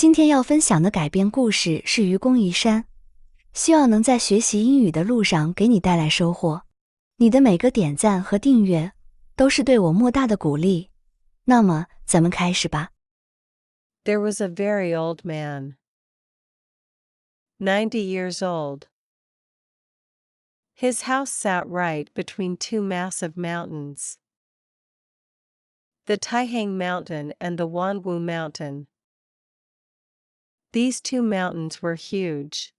今天要分享的改编故事是愚公移山，希望能在学习英语的路上给你带来收获。你的每个点赞和订阅都是对我莫大的鼓励。那么，咱们开始吧。There was a very old man, 90 years old. His house sat right between two massive mountains, the Taihang Mountain and the Wanwu Mountain. These two mountains were huge,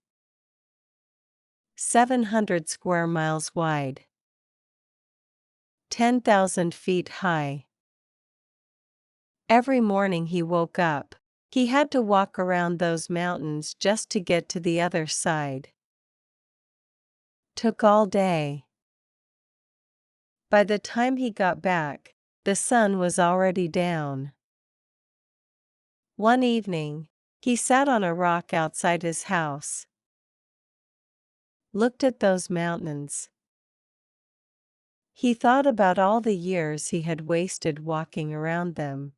700 square miles wide, 10,000 feet high. Every morning he woke up, he had to walk around those mountains just to get to the other side. Took all day. By the time he got back, the sun was already down. One evening, he sat on a rock outside his house, looked at those mountains. He thought about all the years he had wasted walking around them.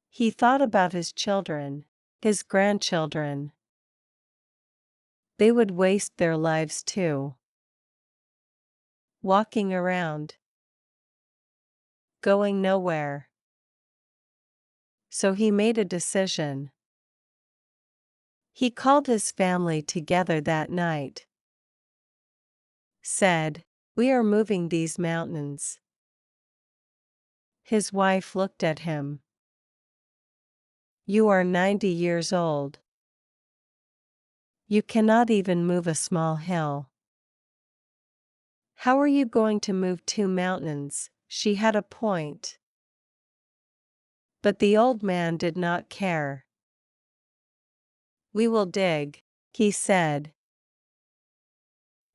He thought about his children, his grandchildren. They would waste their lives too, walking around, going nowhere. So he made a decision. He called his family together that night. Said, "We are moving these mountains." His wife looked at him. "You are 90 years old. You cannot even move a small hill. How are you going to move two mountains?" She had a point. But the old man did not care. "We will dig," he said.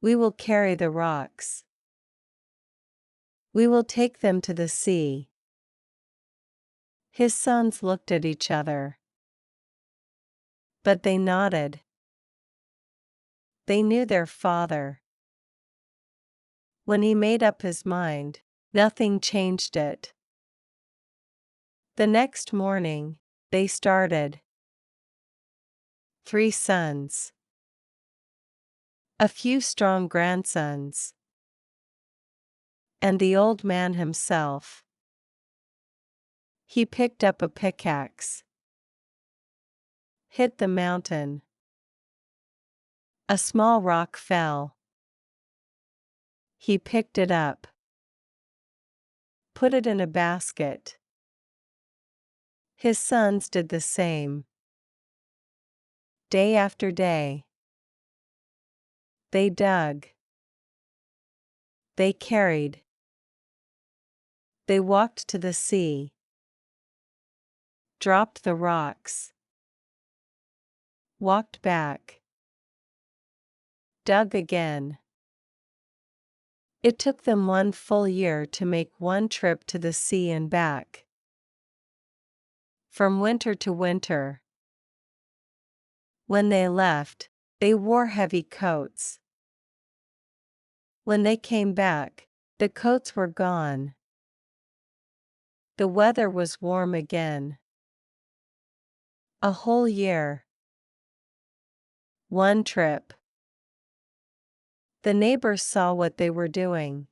"We will carry the rocks. We will take them to the sea." His sons looked at each other, but they nodded. They knew their father. When he made up his mind, nothing changed it. The next morning, they started. 3 sons. A few strong grandsons. And the old man himself. He picked up a pickaxe. Hit the mountain. A small rock fell. He picked it up. Put it in a basket. His sons did the same. Day after day. They dug. They carried. They walked to the sea. Dropped the rocks. Walked back. Dug again. It took them 1 full year to make one trip to the sea and back. From winter to winter. When they left, they wore heavy coats. When they came back, the coats were gone. The weather was warm again. A whole year. One trip. The neighbors saw what they were doing.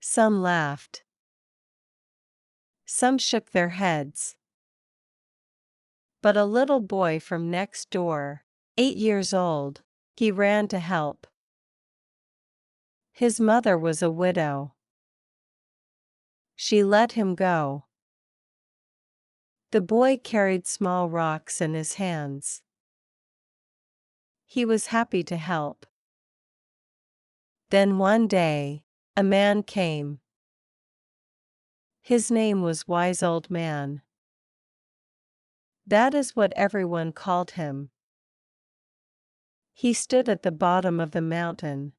Some laughed. Some shook their heads. But a little boy from next door, 8 years old, he ran to help. His mother was a widow. She let him go. The boy carried small rocks in his hands. He was happy to help. Then one day, a man came. His name was Wise Old Man. That is what everyone called him. He stood at the bottom of the mountain.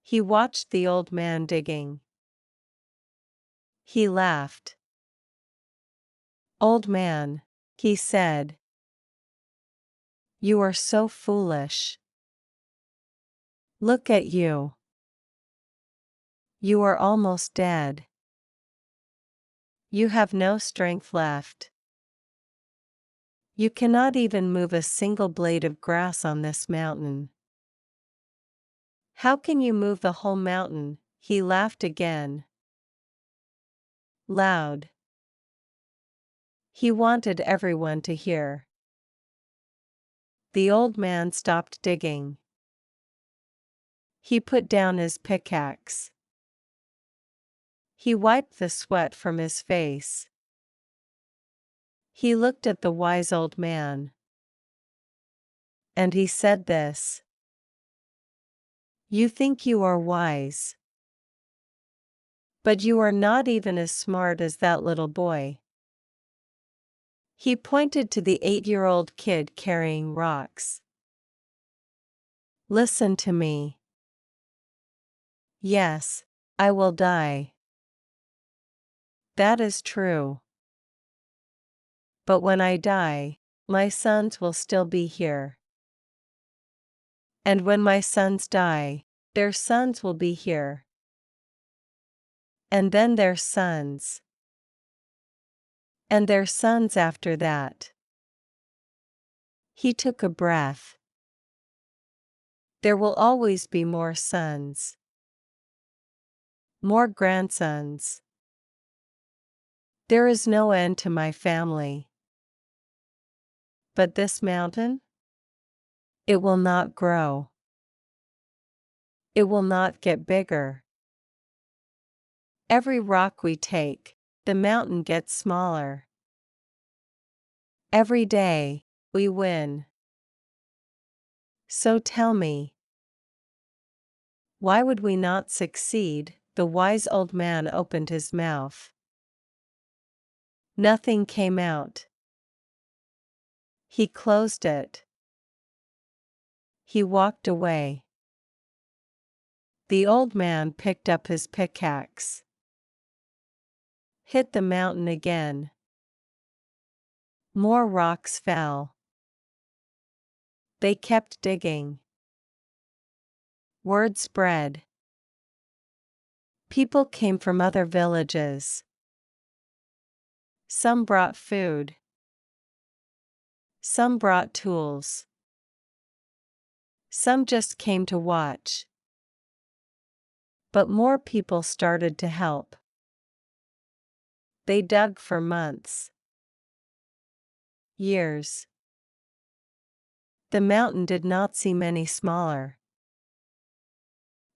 He watched the old man digging. He laughed. "Old man," he said, "you are so foolish. Look at you. You are almost dead. You have no strength left. You cannot even move a single blade of grass on this mountain. How can you move the whole mountain? He laughed again. Loud. He wanted everyone to hear. The old man stopped digging. He put down his pickaxe. He wiped the sweat from his face. He looked at the wise old man. And he said this. You think you are wise. But you are not even as smart as that little boy. He pointed to the 8-year-old kid carrying rocks. Listen to me. Yes, I will die. That is true. But when I die, my sons will still be here. And when my sons die, their sons will be here. And then their sons. And their sons after that. He took a breath. There will always be more sons. More grandsons. There is no end to my family. But this mountain? It will not grow. It will not get bigger. Every rock we take, the mountain gets smaller. Every day, we win. So tell me, why would we not succeed? The wise old man opened his mouth. Nothing came out. He closed it. He walked away. The old man picked up his pickaxe. Hit the mountain again. More rocks fell. They kept digging. Word spread. People came from other villages. Some brought food. Some brought tools. Some just came to watch. But more people started to help. They dug for months. Years. The mountain did not seem any smaller.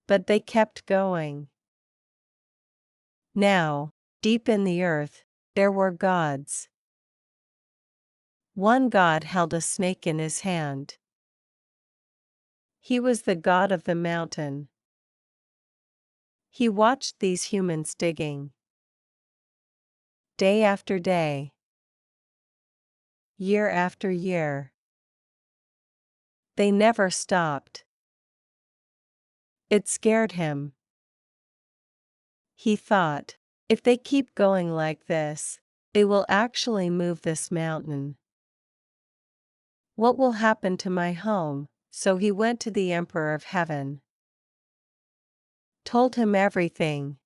But they kept going. Now, deep in the earth, there were gods. One god held a snake in his hand. He was the god of the mountain. He watched these humans digging. Day after day. Year after year. They never stopped. It scared him. He thought, if they keep going like this, they will actually move this mountain. What will happen to my home? So he went to the Emperor of Heaven. Told him everything.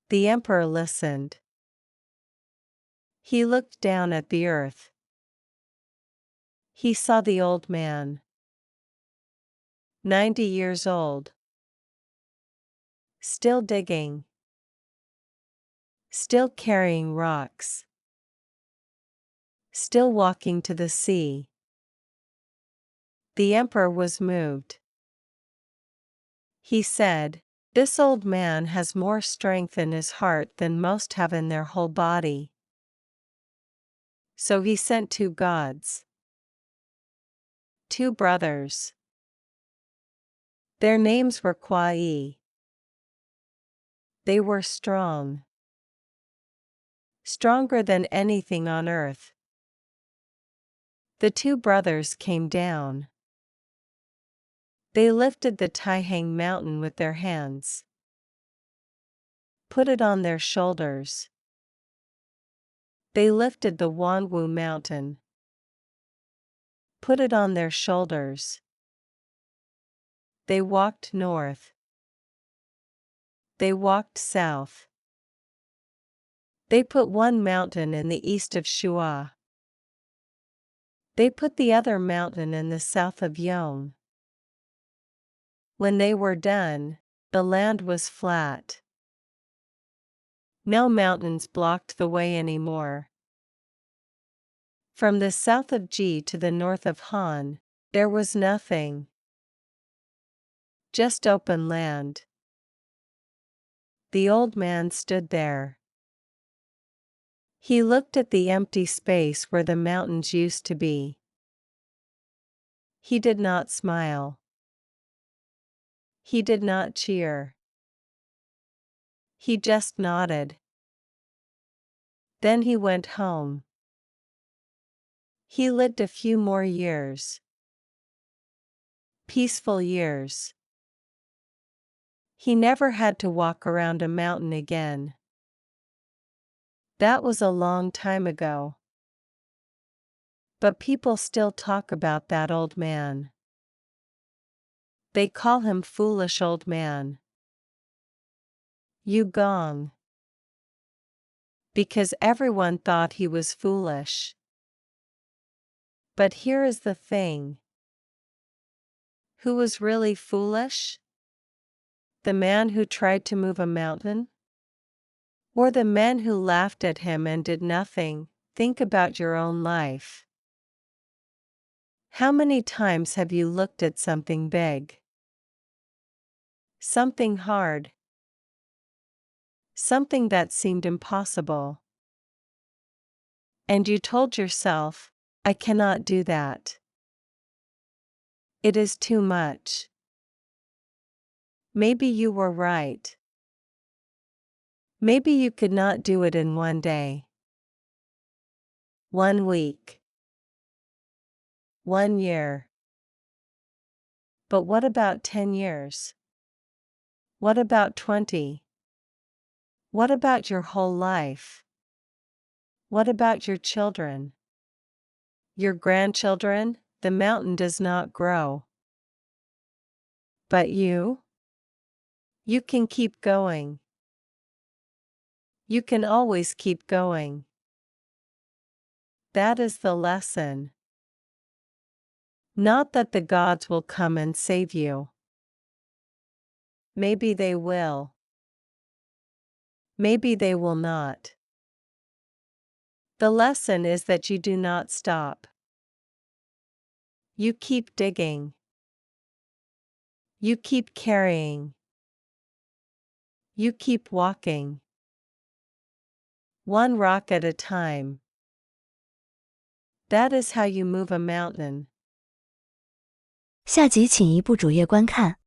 The Emperor listened. He looked down at the earth. He saw the old man. 90 years old. Still digging. Still carrying rocks. Still walking to the sea. The emperor was moved. He said, "This old man has more strength in his heart than most have in their whole body." So he sent 2 gods. 2 brothers. Their names were Kwai. They were strong. Stronger than anything on earth. The 2 brothers came down. They lifted the Taihang mountain with their hands. Put it on their shoulders. They lifted the Wanwu mountain. Put it on their shoulders. They walked north. They walked south. They put one mountain in the east of Shua. They put the other mountain in the south of Yong. When they were done, the land was flat. No mountains blocked the way anymore. From the south of Ji to the north of Han, there was nothing. Just open land. The old man stood there. He looked at the empty space where the mountains used to be. He did not smile. He did not cheer. He just nodded. Then he went home. He lived a few more years. Peaceful years. He never had to walk around a mountain again. That was a long time ago. But people still talk about that old man. They call him foolish old man. Yu Gong. Because everyone thought he was foolish. But here is the thing. Who was really foolish? The man who tried to move a mountain? Or the men who laughed at him and did nothing? Think about your own life. How many times have you looked at something big? Something hard. Something that seemed impossible. And you told yourself, I cannot do that. It is too much. Maybe you were right. Maybe you could not do it in one day. 1 week. 1 year. But what about 10 years? What about 20? What about your whole life? What about your children? Your grandchildren? The mountain does not grow. But you? You can keep going. You can always keep going. That is the lesson. Not that the gods will come and save you. Maybe they will. Maybe they will not. The lesson is that you do not stop. You keep digging. You keep carrying. You keep walking. One rock at a time. That is how you move a mountain. 下集请移步主页观看。